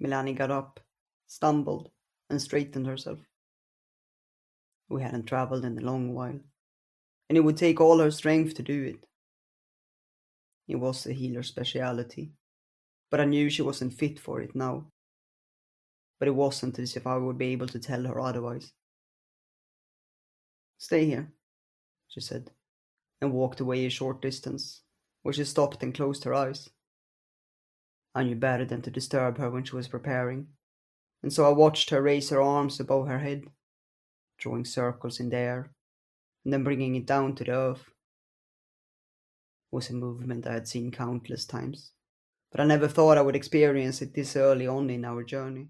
Milani got up, stumbled, and straightened herself. We hadn't travelled in a long while, and it would take all her strength to do it. It was a healer's speciality, but I knew she wasn't fit for it now. But it wasn't as if I would be able to tell her otherwise. Stay here, she said, and walked away a short distance, where she stopped and closed her eyes. I knew better than to disturb her when she was preparing, and so I watched her raise her arms above her head, drawing circles in the air, and then bringing it down to the earth. It was a movement I had seen countless times, but I never thought I would experience it this early on in our journey.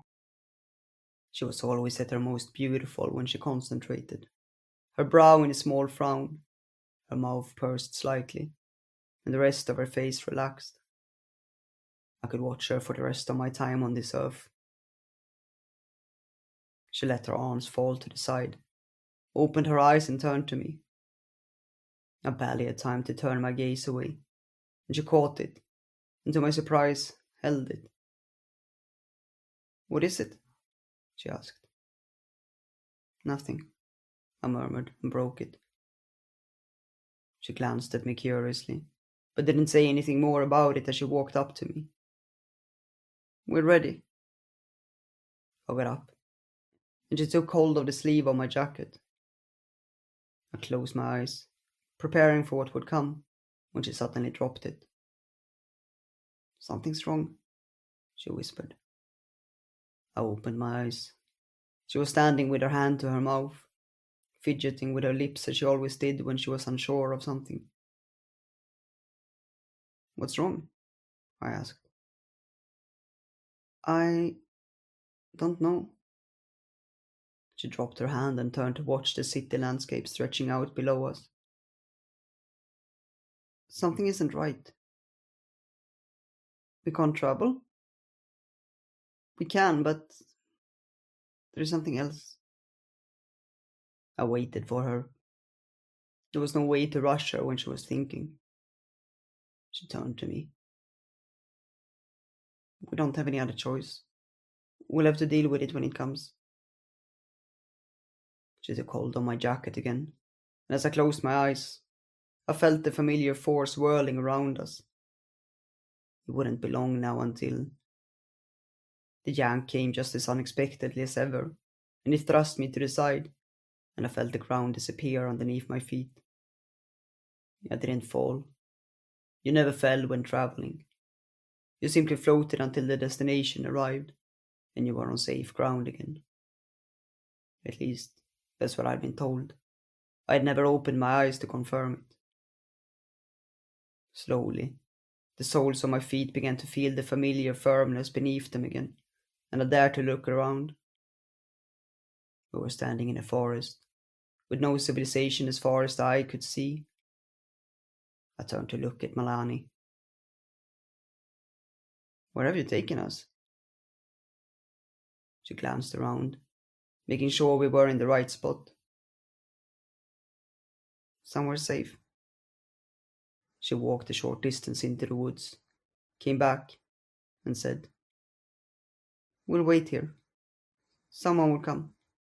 She was always at her most beautiful when she concentrated, her brow in a small frown, her mouth pursed slightly, and the rest of her face relaxed. I could watch her for the rest of my time on this earth. She let her arms fall to the side, opened her eyes and turned to me. I barely had time to turn my gaze away, and she caught it, and to my surprise, held it. What is it? She asked. Nothing, I murmured and broke it. She glanced at me curiously, but didn't say anything more about it as she walked up to me. We're ready. I got up, and she took hold of the sleeve of my jacket. I closed my eyes, preparing for what would come, when she suddenly dropped it. Something's wrong, she whispered. I opened my eyes. She was standing with her hand to her mouth, fidgeting with her lips as she always did when she was unsure of something. What's wrong? I asked. I don't know. She dropped her hand and turned to watch the city landscape stretching out below us. Something isn't right. We can't travel? We can, but there is something else. I waited for her. There was no way to rush her when she was thinking. She turned to me. We don't have any other choice. We'll have to deal with it when it comes. She took hold of my jacket again, and as I closed my eyes, I felt the familiar force whirling around us. It wouldn't be long now until the yank came just as unexpectedly as ever, and it thrust me to the side, and I felt the ground disappear underneath my feet. I didn't fall. You never fell when traveling. You simply floated until the destination arrived, and you were on safe ground again. At least, that's what I'd been told. I had never opened my eyes to confirm it. Slowly, the soles of my feet began to feel the familiar firmness beneath them again, and I dared to look around. We were standing in a forest, with no civilization as far as the eye could see. I turned to look at Milani. Where have you taken us? She glanced around, making sure we were in the right spot. Somewhere safe. She walked a short distance into the woods, came back, and said, We'll wait here. Someone will come.